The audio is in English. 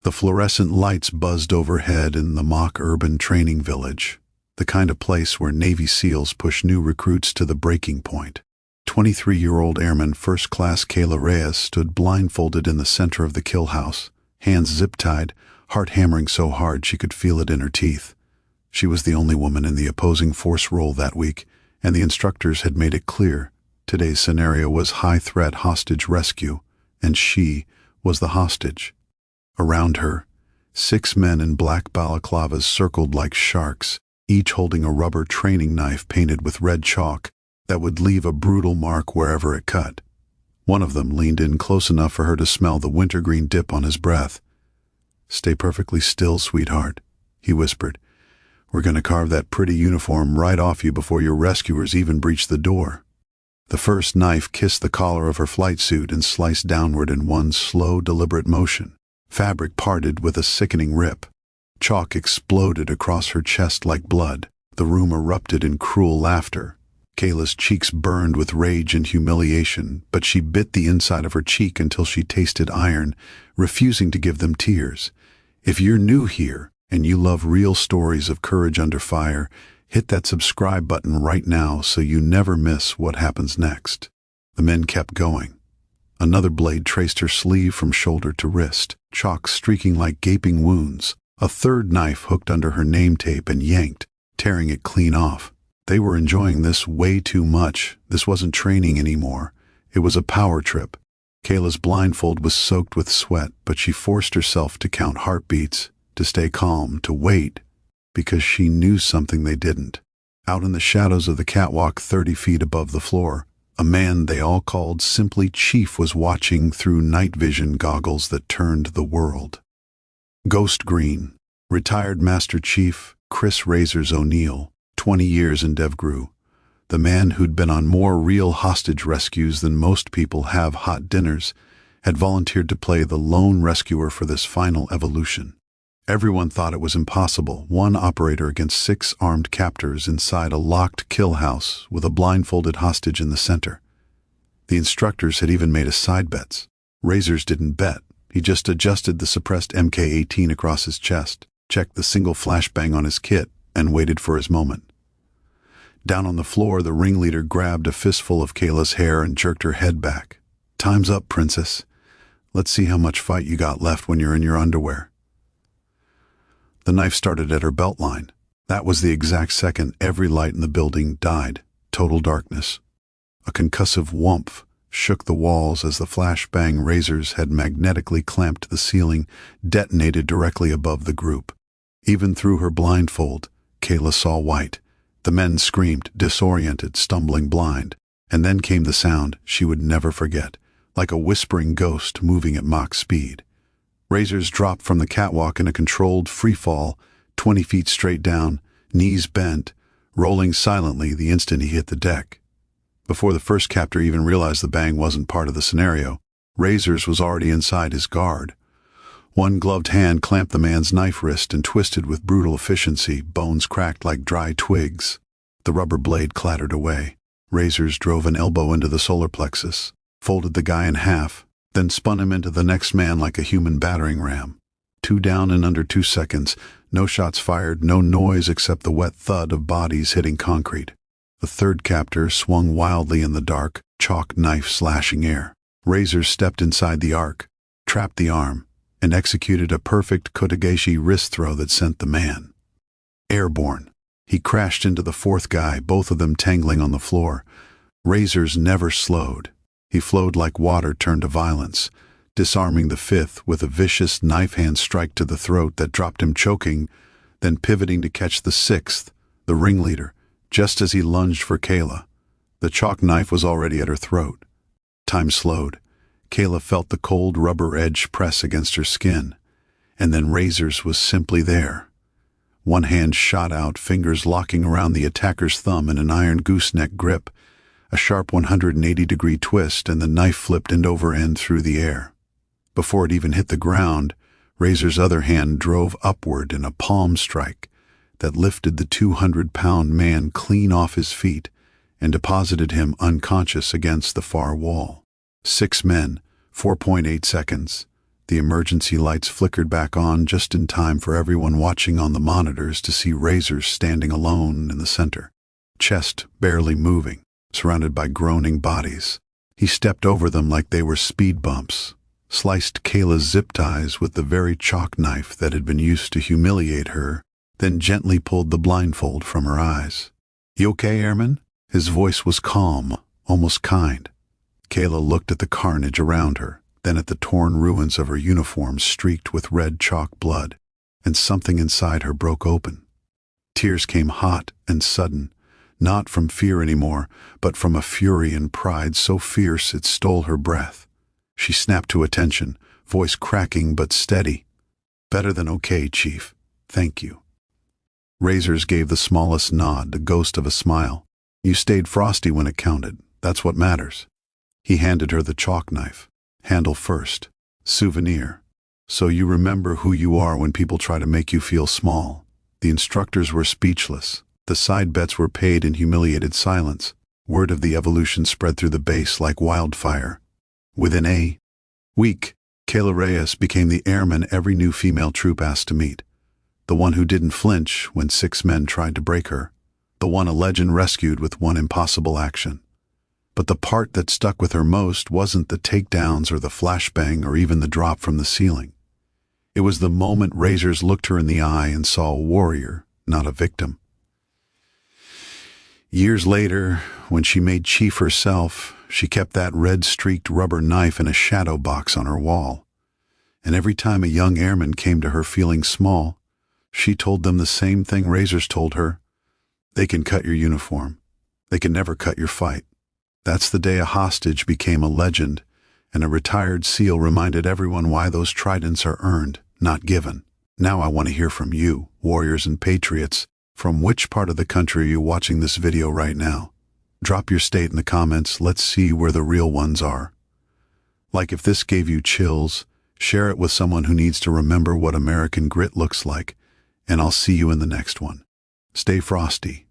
The fluorescent lights buzzed overhead in the mock urban training village, the kind of place where Navy SEALs push new recruits to the breaking point. 23-year-old Airman First Class Kayla Reyes stood blindfolded in the center of the kill house, hands zip-tied, heart hammering so hard she could feel it in her teeth. She was the only woman in the opposing force role that week, and the instructors had made it clear today's scenario was high-threat hostage rescue, and she was the hostage. Around her, 6 men in black balaclavas circled like sharks, each holding a rubber training knife painted with red chalk that would leave a brutal mark wherever it cut. One of them leaned in close enough for her to smell the wintergreen dip on his breath. "Stay perfectly still, sweetheart," he whispered. "We're going to carve that pretty uniform right off you before your rescuers even breach the door." The first knife kissed the collar of her flight suit and sliced downward in one slow, deliberate motion. Fabric parted with a sickening rip. Chalk exploded across her chest like blood. The room erupted in cruel laughter. Kayla's cheeks burned with rage and humiliation, but she bit the inside of her cheek until she tasted iron, refusing to give them tears. If you're new here and you love real stories of courage under fire, hit that subscribe button right now so you never miss what happens next. The men kept going. Another blade traced her sleeve from shoulder to wrist, chalk streaking like gaping wounds. A third knife hooked under her name tape and yanked, tearing it clean off. They were enjoying this way too much. This wasn't training anymore. It was a power trip. Kayla's blindfold was soaked with sweat, but she forced herself to count heartbeats, to stay calm, to wait, because she knew something they didn't. Out in the shadows of the catwalk 30 feet above the floor, a man they all called simply Chief was watching through night vision goggles that turned the world. Ghost Green, retired Master Chief Chris Razors O'Neill, 20 years in DEVGRU, the man who'd been on more real hostage rescues than most people have hot dinners, had volunteered to play the lone rescuer for this final evolution. Everyone thought it was impossible, one operator against 6 armed captors inside a locked kill house with a blindfolded hostage in the center. The instructors had even made a side bets. Razors didn't bet. He just adjusted the suppressed MK-18 across his chest, checked the single flashbang on his kit, and waited for his moment. Down on the floor, the ringleader grabbed a fistful of Kayla's hair and jerked her head back. "Time's up, princess. Let's see how much fight you got left when you're in your underwear." The knife started at her belt line. That was the exact second every light in the building died. Total darkness. A concussive whoomph shook the walls as the flashbang Razors had magnetically clamped to the ceiling detonated directly above the group. Even through her blindfold, Kayla saw white. The men screamed, disoriented, stumbling blind. And then came the sound she would never forget, like a whispering ghost moving at Mach speed. Razors dropped from the catwalk in a controlled free fall, 20 feet straight down, knees bent, rolling silently the instant he hit the deck. Before the first captor even realized the bang wasn't part of the scenario, Razors was already inside his guard. One gloved hand clamped the man's knife wrist and twisted with brutal efficiency, bones cracked like dry twigs. The rubber blade clattered away. Razors drove an elbow into the solar plexus, folded the guy in half, then spun him into the next man like a human battering ram. 2 down in under 2 seconds, no shots fired, no noise except the wet thud of bodies hitting concrete. The third captor swung wildly in the dark, chalk knife slashing air. Razors stepped inside the arc, trapped the arm, and executed a perfect Kotegaeshi wrist throw that sent the man airborne. He crashed into the fourth guy, both of them tangling on the floor. Razors never slowed. He flowed like water turned to violence, disarming the fifth with a vicious knife-hand strike to the throat that dropped him choking, then pivoting to catch the sixth, the ringleader, just as he lunged for Kayla. The chalk knife was already at her throat. Time slowed. Kayla felt the cold rubber edge press against her skin, and then Razors was simply there. One hand shot out, fingers locking around the attacker's thumb in an iron gooseneck grip, a sharp 180-degree twist, and the knife flipped end over end through the air. Before it even hit the ground, Razor's other hand drove upward in a palm strike that lifted the 200-pound man clean off his feet and deposited him unconscious against the far wall. 6 men, 4.8 seconds. The emergency lights flickered back on just in time for everyone watching on the monitors to see Razors standing alone in the center, chest barely moving, surrounded by groaning bodies. He stepped over them like they were speed bumps, sliced Kayla's zip ties with the very chalk knife that had been used to humiliate her, then gently pulled the blindfold from her eyes. "You okay, Airman?" His voice was calm, almost kind. Kayla looked at the carnage around her, then at the torn ruins of her uniform streaked with red chalk blood, and something inside her broke open. Tears came hot and sudden, not from fear anymore, but from a fury and pride so fierce it stole her breath. She snapped to attention, voice cracking but steady. "Better than okay, Chief. Thank you." Razors gave the smallest nod, the ghost of a smile. "You stayed frosty when it counted. That's what matters." He handed her the chalk knife. "Handle first. Souvenir. So you remember who you are when people try to make you feel small." The instructors were speechless. The side bets were paid in humiliated silence. Word of the evolution spread through the base like wildfire. Within a week, Kayla Reyes became the airman every new female troop asked to meet. The one who didn't flinch when 6 men tried to break her. The one a legend rescued with one impossible action. But the part that stuck with her most wasn't the takedowns or the flashbang or even the drop from the ceiling. It was the moment Razors looked her in the eye and saw a warrior, not a victim. Years later, when she made chief herself, she kept that red-streaked rubber knife in a shadow box on her wall. And every time a young airman came to her feeling small, she told them the same thing Razors told her. They can cut your uniform. They can never cut your fight. That's the day a hostage became a legend, and a retired SEAL reminded everyone why those tridents are earned, not given. Now I want to hear from you, warriors and patriots. From which part of the country are you watching this video right now? Drop your state in the comments. Let's see where the real ones are. Like, if this gave you chills, share it with someone who needs to remember what American grit looks like, and I'll see you in the next one. Stay frosty.